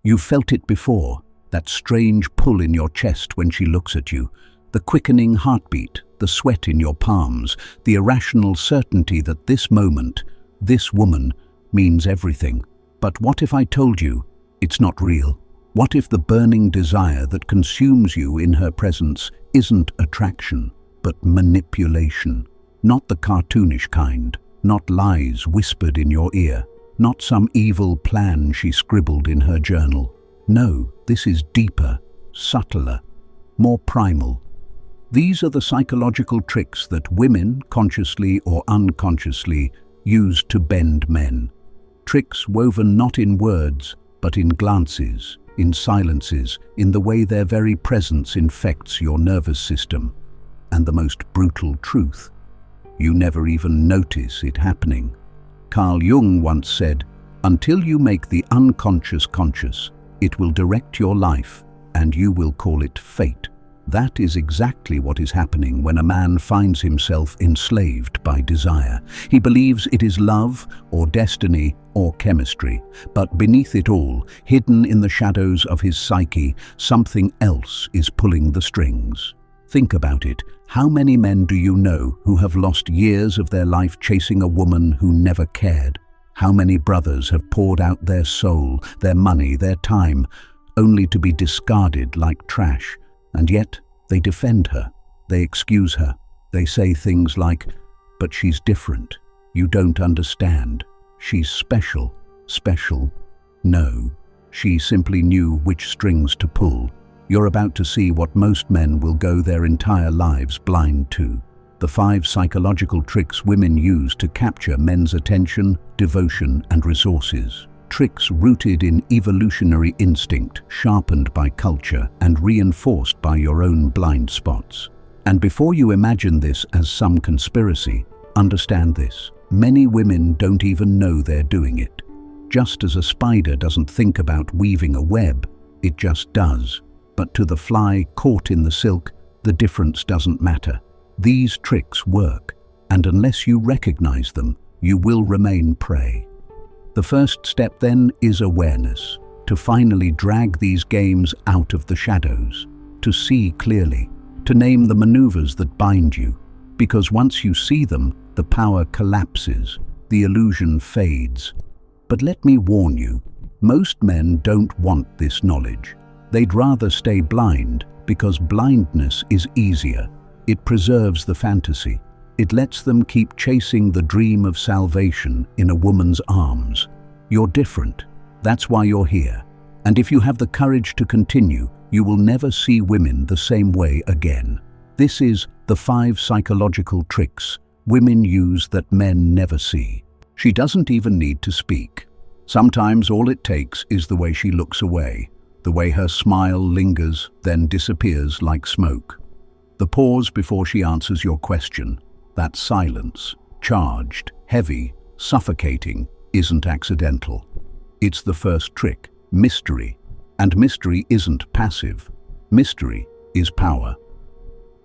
You've felt it before, that strange pull in your chest when she looks at you, the quickening heartbeat, the sweat in your palms, the irrational certainty that this moment, this woman, means everything. But what if I told you it's not real? What if the burning desire that consumes you in her presence isn't attraction, but manipulation? Not the cartoonish kind, not lies whispered in your ear, not some evil plan she scribbled in her journal. No, this is deeper, subtler, more primal. These are the psychological tricks that women, consciously or unconsciously, use to bend men. Tricks woven not in words, but in glances, in silences, in the way their very presence infects your nervous system. And the most brutal truth, you never even notice it happening. Carl Jung once said, "Until you make the unconscious conscious, it will direct your life, and you will call it fate." That is exactly what is happening when a man finds himself enslaved by desire. He believes it is love, or destiny, or chemistry, but beneath it all, hidden in the shadows of his psyche, something else is pulling the strings. Think about it. How many men do you know who have lost years of their life chasing a woman who never cared? How many brothers have poured out their soul, their money, their time, only to be discarded like trash? And yet, they defend her, they excuse her, they say things like, "But she's different, you don't understand, she's special." Special? No, she simply knew which strings to pull. You're about to see what most men will go their entire lives blind to. The 5 psychological tricks women use to capture men's attention, devotion, and resources. Tricks rooted in evolutionary instinct, sharpened by culture, and reinforced by your own blind spots. And before you imagine this as some conspiracy, understand this. Many women don't even know they're doing it. Just as a spider doesn't think about weaving a web, it just does. But to the fly caught in the silk, the difference doesn't matter. These tricks work, and unless you recognize them, you will remain prey. The first step then is awareness, to finally drag these games out of the shadows, to see clearly, to name the maneuvers that bind you, because once you see them, the power collapses, the illusion fades. But let me warn you, most men don't want this knowledge. They'd rather stay blind because blindness is easier. It preserves the fantasy. It lets them keep chasing the dream of salvation in a woman's arms. You're different. That's why you're here. And if you have the courage to continue, you will never see women the same way again. This is the 5 psychological tricks women use that men never see. She doesn't even need to speak. Sometimes all it takes is the way she looks away, the way her smile lingers, then disappears like smoke. The pause before she answers your question, that silence, charged, heavy, suffocating, isn't accidental. It's the first trick, mystery. And mystery isn't passive. Mystery is power.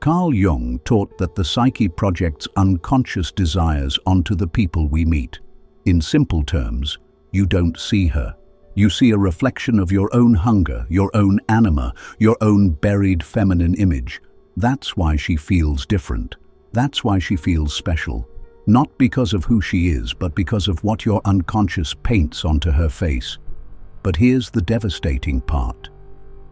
Carl Jung taught that the psyche projects unconscious desires onto the people we meet. In simple terms, you don't see her. You see a reflection of your own hunger, your own anima, your own buried feminine image. That's why she feels different. That's why she feels special. Not because of who she is, but because of what your unconscious paints onto her face. But here's the devastating part.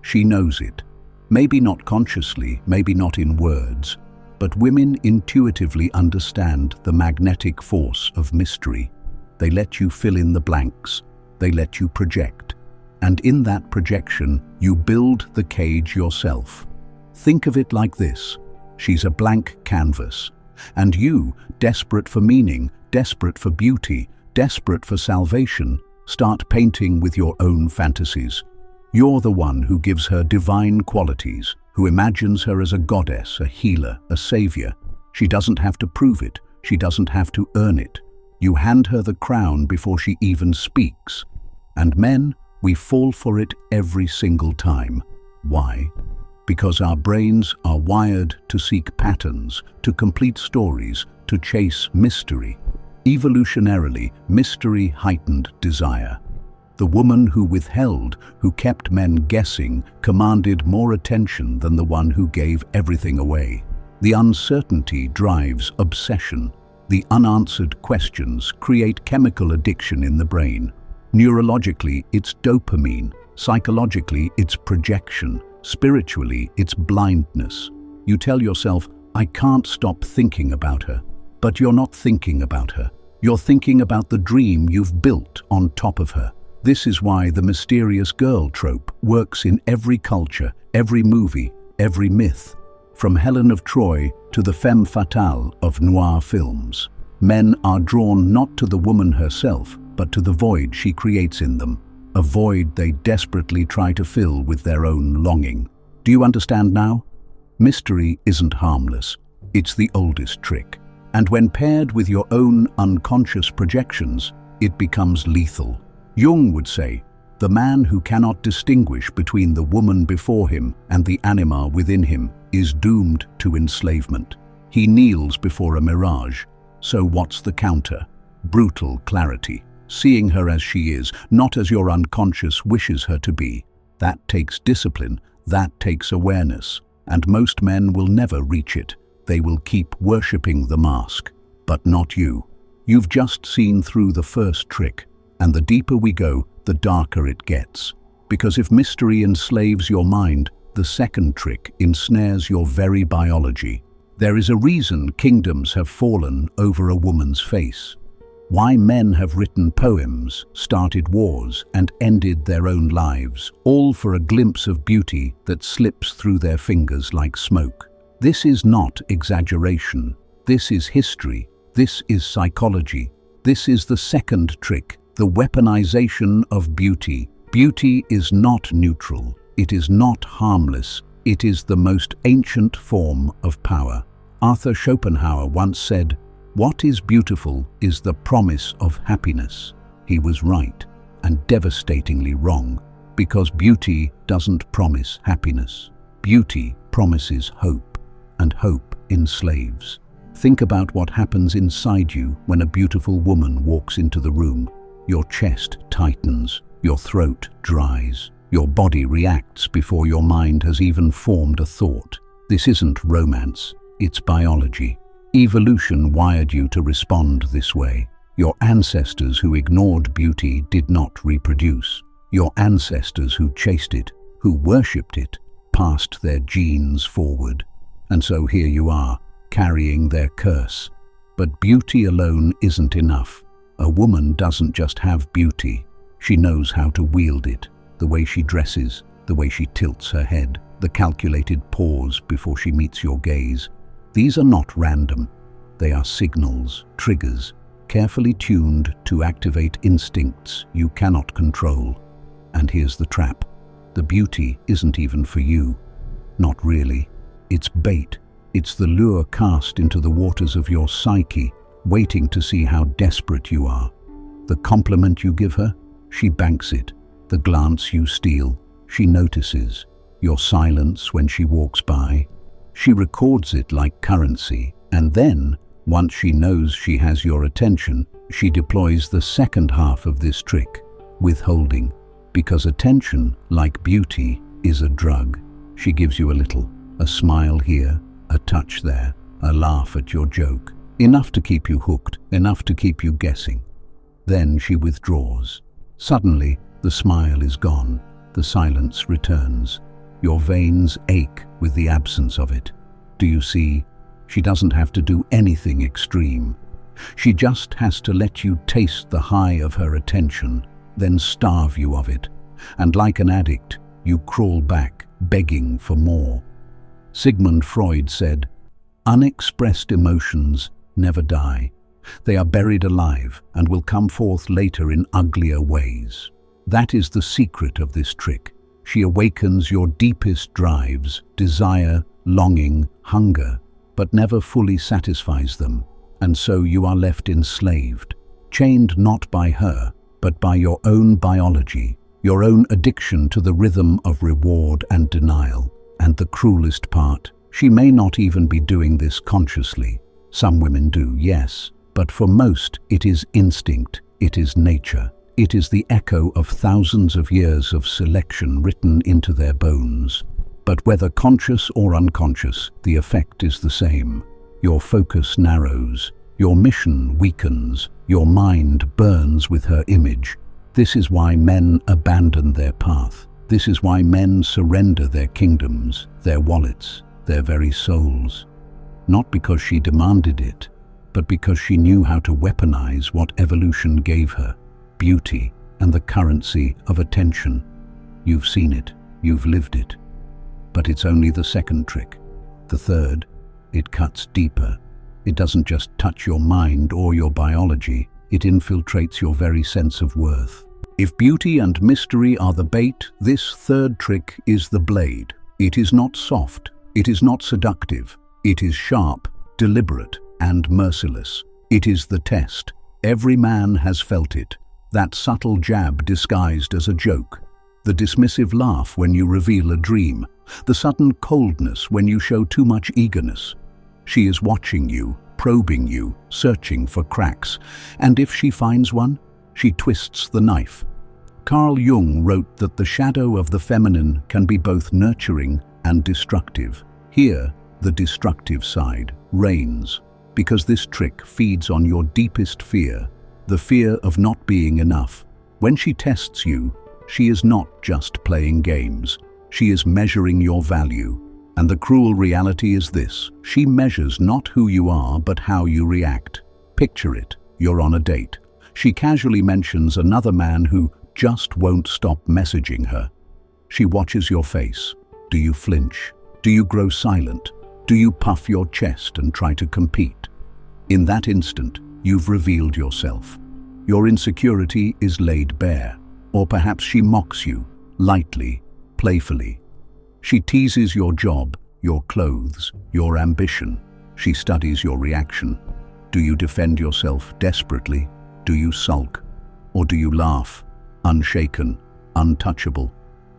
She knows it. Maybe not consciously, maybe not in words, but women intuitively understand the magnetic force of mystery. They let you fill in the blanks. They let you project. And in that projection, you build the cage yourself. Think of it like this. She's a blank canvas. And you, desperate for meaning, desperate for beauty, desperate for salvation, start painting with your own fantasies. You're the one who gives her divine qualities, who imagines her as a goddess, a healer, a savior. She doesn't have to prove it. She doesn't have to earn it. You hand her the crown before she even speaks. And men, we fall for it every single time. Why? Because our brains are wired to seek patterns, to complete stories, to chase mystery. Evolutionarily, mystery heightened desire. The woman who withheld, who kept men guessing, commanded more attention than the one who gave everything away. The uncertainty drives obsession. The unanswered questions create chemical addiction in the brain. Neurologically, it's dopamine. Psychologically, it's projection. Spiritually, it's blindness. You tell yourself, I can't stop thinking about her. But you're not thinking about her. You're thinking about the dream you've built on top of her. This is why the mysterious girl trope works in every culture, every movie, every myth. From Helen of Troy to the femme fatale of noir films. Men are drawn not to the woman herself, but to the void she creates in them. A void they desperately try to fill with their own longing. Do you understand now? Mystery isn't harmless. It's the oldest trick. And when paired with your own unconscious projections, it becomes lethal. Jung would say, the man who cannot distinguish between the woman before him and the anima within him is doomed to enslavement. He kneels before a mirage. So what's the counter? Brutal clarity. Seeing her as she is, not as your unconscious wishes her to be. That takes discipline, that takes awareness. And most men will never reach it. They will keep worshipping the mask. But not you. You've just seen through the first trick. And the deeper we go, the darker it gets. Because if mystery enslaves your mind, the second trick ensnares your very biology. There is a reason kingdoms have fallen over a woman's face. Why men have written poems, started wars, and ended their own lives, all for a glimpse of beauty that slips through their fingers like smoke. This is not exaggeration. This is history. This is psychology. This is the second trick. The weaponization of beauty. Beauty is not neutral. It is not harmless. It is the most ancient form of power. Arthur Schopenhauer once said, "What is beautiful is the promise of happiness." He was right, and devastatingly wrong, because beauty doesn't promise happiness. Beauty promises hope, and hope enslaves. Think about what happens inside you when a beautiful woman walks into the room. Your chest tightens, your throat dries, your body reacts before your mind has even formed a thought. This isn't romance, it's biology. Evolution wired you to respond this way. Your ancestors who ignored beauty did not reproduce. Your ancestors who chased it, who worshipped it, passed their genes forward. And so here you are, carrying their curse. But beauty alone isn't enough. A woman doesn't just have beauty. She knows how to wield it. The way she dresses, the way she tilts her head, the calculated pause before she meets your gaze. These are not random. They are signals, triggers, carefully tuned to activate instincts you cannot control. And here's the trap. The beauty isn't even for you. Not really. It's bait. It's the lure cast into the waters of your psyche, waiting to see how desperate you are. The compliment you give her, she banks it. The glance you steal, she notices. Your silence when she walks by, she records it like currency. And then, once she knows she has your attention, she deploys the second half of this trick, withholding. Because attention, like beauty, is a drug. She gives you a little, a smile here, a touch there, a laugh at your joke. Enough to keep you hooked, enough to keep you guessing. Then she withdraws. Suddenly, the smile is gone. The silence returns. Your veins ache with the absence of it. Do you see? She doesn't have to do anything extreme. She just has to let you taste the high of her attention, then starve you of it. And like an addict, you crawl back, begging for more. Sigmund Freud said, "Unexpressed emotions never die. They are buried alive and will come forth later in uglier ways." That is the secret of this trick. She awakens your deepest drives, desire, longing, hunger, but never fully satisfies them. And so you are left enslaved, chained not by her, but by your own biology, your own addiction to the rhythm of reward and denial. And the cruelest part, she may not even be doing this consciously. Some women do, yes, but for most it is instinct, it is nature. It is the echo of thousands of years of selection written into their bones. But whether conscious or unconscious, the effect is the same. Your focus narrows, your mission weakens, your mind burns with her image. This is why men abandon their path. This is why men surrender their kingdoms, their wallets, their very souls. Not because she demanded it, but because she knew how to weaponize what evolution gave her: beauty and the currency of attention. You've seen it, you've lived it. But it's only the second trick. The third, it cuts deeper. It doesn't just touch your mind or your biology, it infiltrates your very sense of worth. If beauty and mystery are the bait, this third trick is the blade. It is not soft, it is not seductive, it is sharp, deliberate, and merciless. It is the test. Every man has felt it. That subtle jab disguised as a joke. The dismissive laugh when you reveal a dream. The sudden coldness when you show too much eagerness. She is watching you, probing you, searching for cracks. And if she finds one, she twists the knife. Carl Jung wrote that the shadow of the feminine can be both nurturing and destructive. Here, the destructive side reigns, because this trick feeds on your deepest fear, the fear of not being enough. When she tests you, she is not just playing games. She is measuring your value. And the cruel reality is this: she measures not who you are, but how you react. Picture it, you're on a date. She casually mentions another man who just won't stop messaging her. She watches your face. Do you flinch? Do you grow silent? Do you puff your chest and try to compete? In that instant, you've revealed yourself. Your insecurity is laid bare. Or perhaps she mocks you, lightly, playfully. She teases your job, your clothes, your ambition. She studies your reaction. Do you defend yourself desperately? Do you sulk? Or do you laugh, unshaken, untouchable?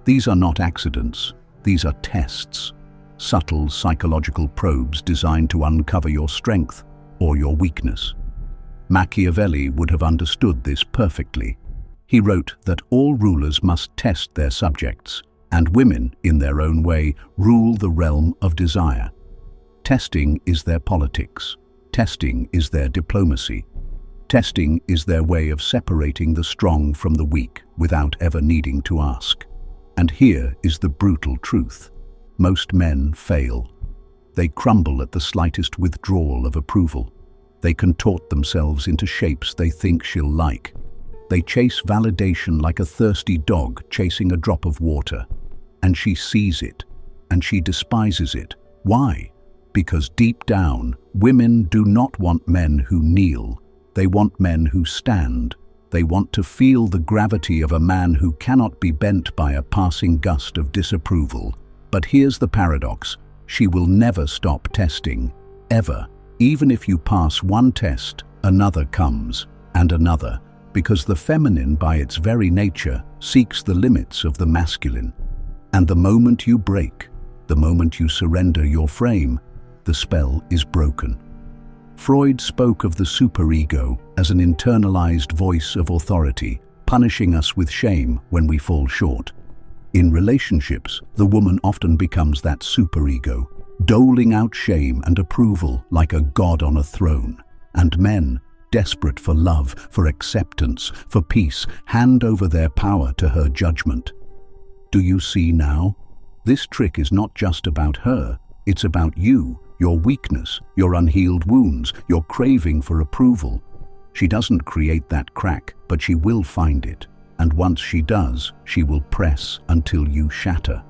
These are not accidents. These are tests. Subtle psychological probes designed to uncover your strength or your weakness. Machiavelli would have understood this perfectly. He wrote that all rulers must test their subjects, and women, in their own way, rule the realm of desire. Testing is their politics. Testing is their diplomacy. Testing is their way of separating the strong from the weak without ever needing to ask. And here is the brutal truth. Most men fail. They crumble at the slightest withdrawal of approval. They contort themselves into shapes they think she'll like. They chase validation like a thirsty dog chasing a drop of water. And she sees it, and she despises it. Why? Because deep down, women do not want men who kneel. They want men who stand. They want to feel the gravity of a man who cannot be bent by a passing gust of disapproval. But here's the paradox. She will never stop testing, ever. Even if you pass one test, another comes, and another, because the feminine, by its very nature, seeks the limits of the masculine. And the moment you break, the moment you surrender your frame, the spell is broken. Freud spoke of the superego as an internalized voice of authority, punishing us with shame when we fall short. In relationships, the woman often becomes that superego, doling out shame and approval like a god on a throne. And men, desperate for love, for acceptance, for peace, hand over their power to her judgment. Do you see now? This trick is not just about her, it's about you, your weakness, your unhealed wounds, your craving for approval. She doesn't create that crack, but she will find it. And once she does, she will press until you shatter.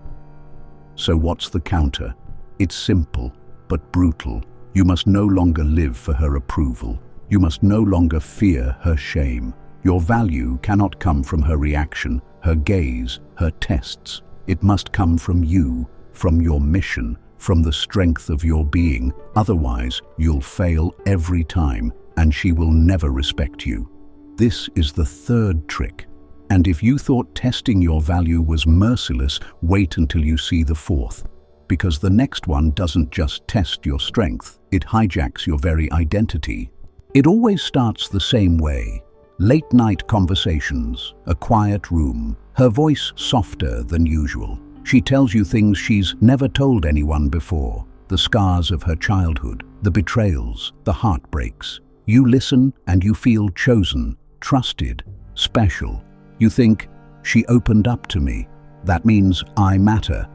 So what's the counter? It's simple, but brutal. You must no longer live for her approval. You must no longer fear her shame. Your value cannot come from her reaction, her gaze, her tests. It must come from you, from your mission, from the strength of your being. Otherwise, you'll fail every time, and she will never respect you. This is the third trick. And if you thought testing your value was merciless, wait until you see the fourth. Because the next one doesn't just test your strength, it hijacks your very identity. It always starts the same way. Late-night conversations, a quiet room, her voice softer than usual. She tells you things she's never told anyone before, the scars of her childhood, the betrayals, the heartbreaks. You listen and you feel chosen, trusted, special. You think, she opened up to me. That means I matter.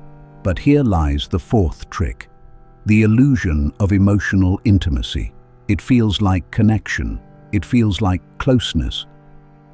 But here lies the fourth trick. The illusion of emotional intimacy. It feels like connection. It feels like closeness.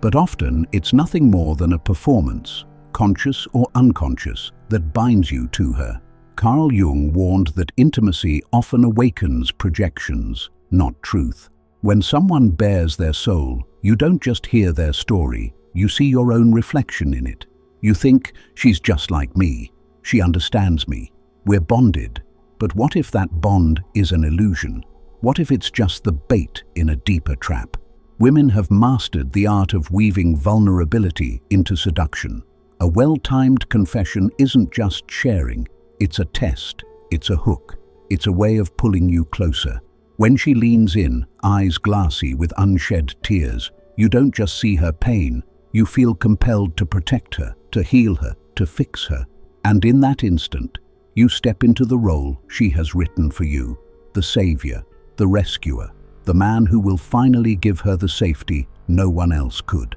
But often it's nothing more than a performance, conscious or unconscious, that binds you to her. Carl Jung warned that intimacy often awakens projections, not truth. When someone bares their soul, you don't just hear their story, you see your own reflection in it. You think, she's just like me, she understands me, we're bonded. But what if that bond is an illusion? What if it's just the bait in a deeper trap? Women have mastered the art of weaving vulnerability into seduction. A well-timed confession isn't just sharing, it's a test, it's a hook, it's a way of pulling you closer. When she leans in, eyes glassy with unshed tears, you don't just see her pain, you feel compelled to protect her, to heal her, to fix her. And in that instant, you step into the role she has written for you, the savior, the rescuer, the man who will finally give her the safety no one else could.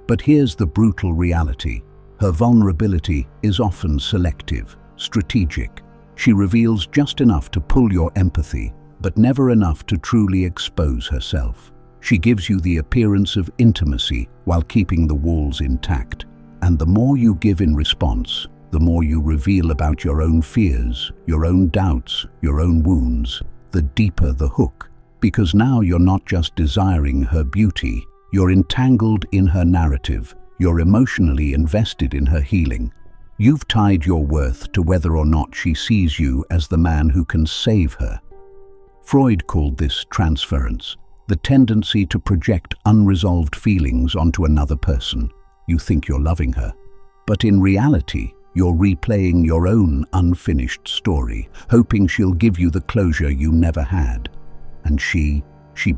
But here's the brutal reality. Her vulnerability is often selective, strategic. She reveals just enough to pull your empathy, but never enough to truly expose herself. She gives you the appearance of intimacy while keeping the walls intact. And the more you give in response, the more you reveal about your own fears, your own doubts, your own wounds, the deeper the hook. Because now you're not just desiring her beauty, you're entangled in her narrative, you're emotionally invested in her healing. You've tied your worth to whether or not she sees you as the man who can save her. Freud called this transference, the tendency to project unresolved feelings onto another person. You think you're loving her, but in reality, you're replaying your own unfinished story, hoping she'll give you the closure you never had. And she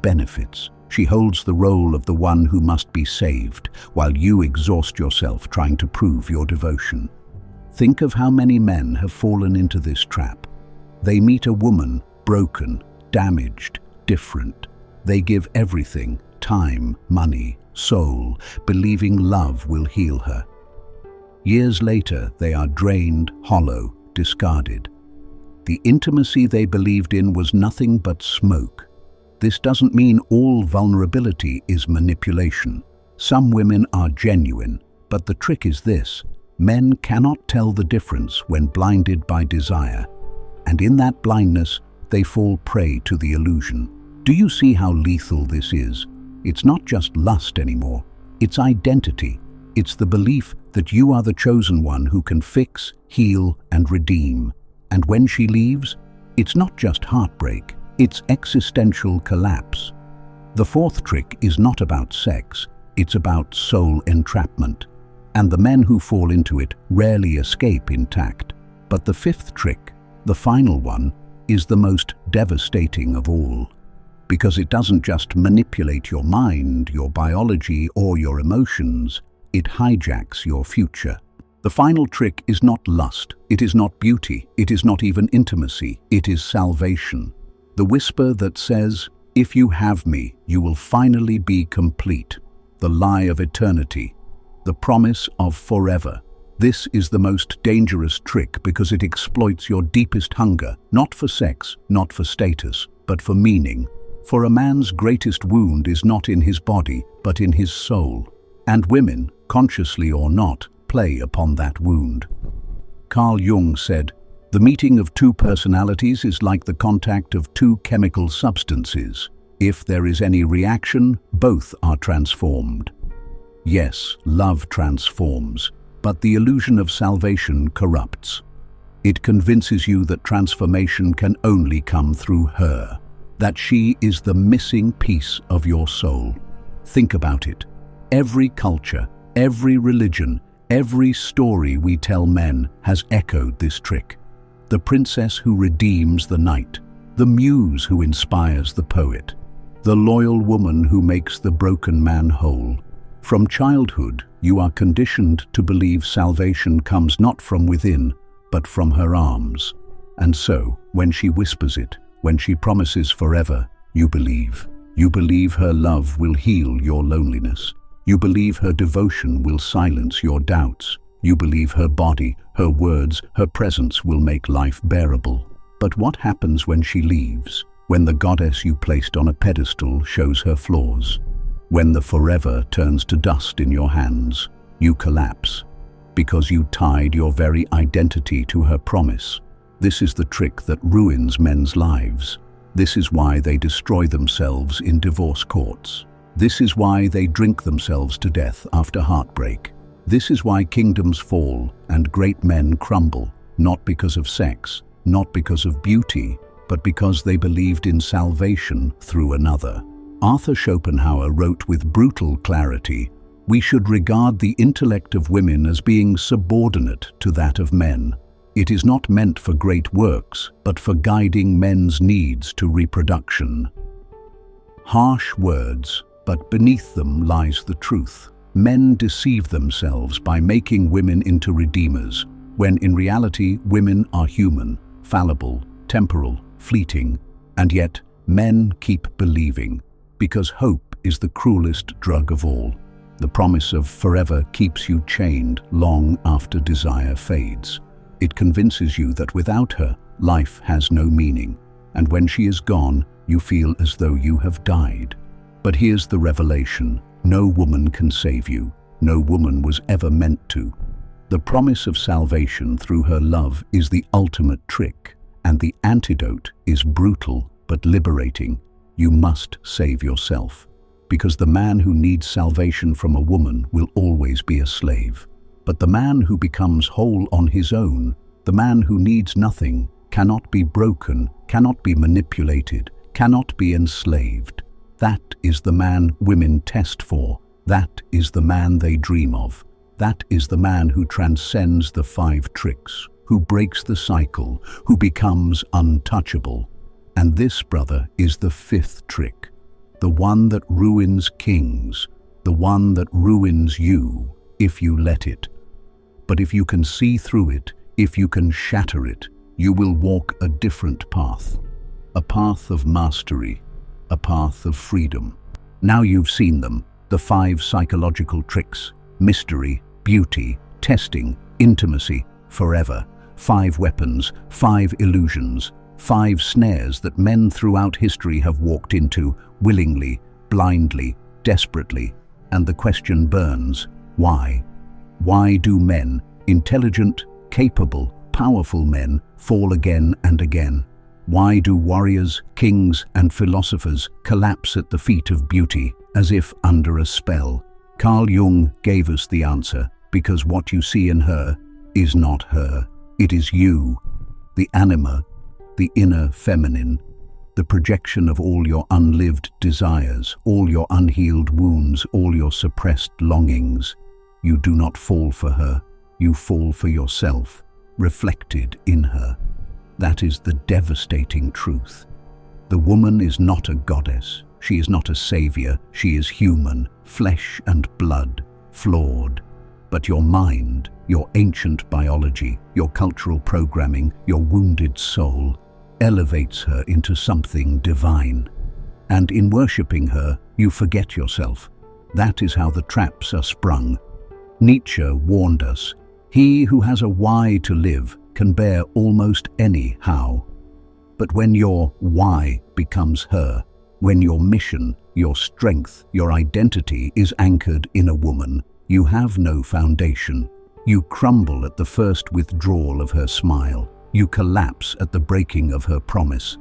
benefits. She holds the role of the one who must be saved, while you exhaust yourself trying to prove your devotion. Think of how many men have fallen into this trap. They meet a woman, broken, damaged, different. They give everything, time, money, soul, believing love will heal her. Years later, they are drained, hollow, discarded. The intimacy they believed in was nothing but smoke. This doesn't mean all vulnerability is manipulation. Some women are genuine, but the trick is this: men cannot tell the difference when blinded by desire. And in that blindness, they fall prey to the illusion. Do you see how lethal this is? It's not just lust anymore. It's identity. It's the belief that you are the chosen one who can fix, heal, and redeem. And when she leaves, it's not just heartbreak, it's existential collapse. The fourth trick is not about sex, it's about soul entrapment. And the men who fall into it rarely escape intact. But the fifth trick, the final one, is the most devastating of all. Because it doesn't just manipulate your mind, your biology, or your emotions, it hijacks your future. The final trick is not lust, it is not beauty, it is not even intimacy, it is salvation. The whisper that says, if you have me, you will finally be complete. The lie of eternity, the promise of forever. This is the most dangerous trick because it exploits your deepest hunger, not for sex, not for status, but for meaning. For a man's greatest wound is not in his body, but in his soul. And women, consciously or not, play upon that wound. Carl Jung said, "The meeting of two personalities is like the contact of two chemical substances. If there is any reaction, both are transformed." Yes, love transforms, but the illusion of salvation corrupts. It convinces you that transformation can only come through her, that she is the missing piece of your soul. Think about it. Every culture, every religion, every story we tell men has echoed this trick. The princess who redeems the knight, the muse who inspires the poet. the loyal woman who makes the broken man whole. From childhood, you are conditioned to believe salvation comes not from within, but from her arms. And so, when she whispers it, when she promises forever, you believe. You believe her love will heal your loneliness. You believe her devotion will silence your doubts. You believe her body, her words, her presence will make life bearable. But what happens when she leaves? When the goddess you placed on a pedestal shows her flaws? When the forever turns to dust in your hands, you collapse, because you tied your very identity to her promise. This is the trick that ruins men's lives. This is why they destroy themselves in divorce courts. This is why they drink themselves to death after heartbreak. This is why kingdoms fall and great men crumble, not because of sex, not because of beauty, but because they believed in salvation through another. Arthur Schopenhauer wrote with brutal clarity, "We should regard the intellect of women as being subordinate to that of men. It is not meant for great works, but for guiding men's needs to reproduction." Harsh words, but beneath them lies the truth. Men deceive themselves by making women into redeemers, when in reality women are human, fallible, temporal, fleeting, and yet men keep believing, because hope is the cruelest drug of all. The promise of forever keeps you chained long after desire fades. It convinces you that without her, life has no meaning, and when she is gone, you feel as though you have died. But here's the revelation: no woman can save you. No woman was ever meant to. The promise of salvation through her love is the ultimate trick, and the antidote is brutal but liberating. You must save yourself, because the man who needs salvation from a woman will always be a slave. But the man who becomes whole on his own, the man who needs nothing, cannot be broken, cannot be manipulated, cannot be enslaved. That is the man women test for. That is the man they dream of. That is the man who transcends the 5 tricks, who breaks the cycle, who becomes untouchable. And this, brother, is the 5th trick, the one that ruins kings, the one that ruins you, if you let it. But if you can see through it, if you can shatter it, you will walk a different path. A path of mastery, a path of freedom. Now you've seen them, the 5 psychological tricks: mystery, beauty, testing, intimacy, forever. 5 weapons, 5 illusions, 5 snares that men throughout history have walked into, willingly, blindly, desperately. And the question burns: why? Why do men, intelligent, capable, powerful men, fall again and again? Why do warriors, kings, and philosophers collapse at the feet of beauty, as if under a spell? Carl Jung gave us the answer: because what you see in her is not her. It is you, the anima, the inner feminine, the projection of all your unlived desires, all your unhealed wounds, all your suppressed longings. You do not fall for her, you fall for yourself, reflected in her. That is the devastating truth. The woman is not a goddess. She is not a savior. She is human, flesh and blood, flawed. But your mind, your ancient biology, your cultural programming, your wounded soul, elevates her into something divine. And in worshipping her, you forget yourself. That is how the traps are sprung. Nietzsche warned us, "He who has a why to live can bear almost any how." But when your why becomes her, when your mission, your strength, your identity is anchored in a woman, you have no foundation. You crumble at the first withdrawal of her smile. You collapse at the breaking of her promise.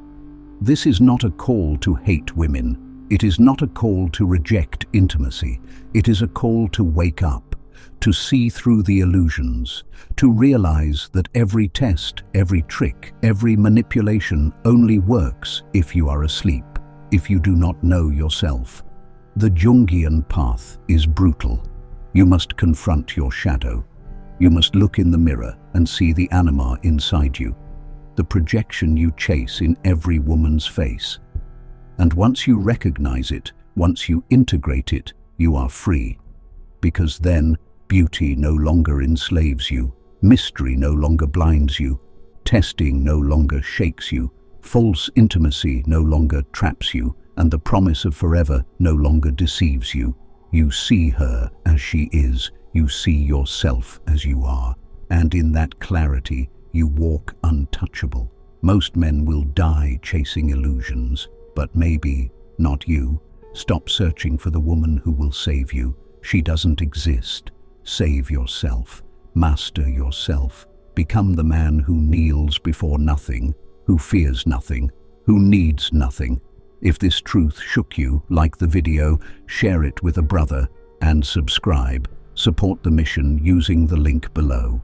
This is not a call to hate women. It is not a call to reject intimacy. It is a call to wake up, to see through the illusions, to realize that every test, every trick, every manipulation only works if you are asleep, if you do not know yourself. The Jungian path is brutal. You must confront your shadow. You must look in the mirror and see the anima inside you, the projection you chase in every woman's face. And once you recognize it, once you integrate it, you are free. Because then, beauty no longer enslaves you, mystery no longer blinds you, testing no longer shakes you, false intimacy no longer traps you, and the promise of forever no longer deceives you. You see her as she is, you see yourself as you are, and in that clarity you walk untouchable. Most men will die chasing illusions, but maybe not you. Stop searching for the woman who will save you. She doesn't exist. Save yourself. Master yourself. Become the man who kneels before nothing, who fears nothing, who needs nothing. If this truth shook you, like the video, share it with a brother, and subscribe. Support the mission using the link below.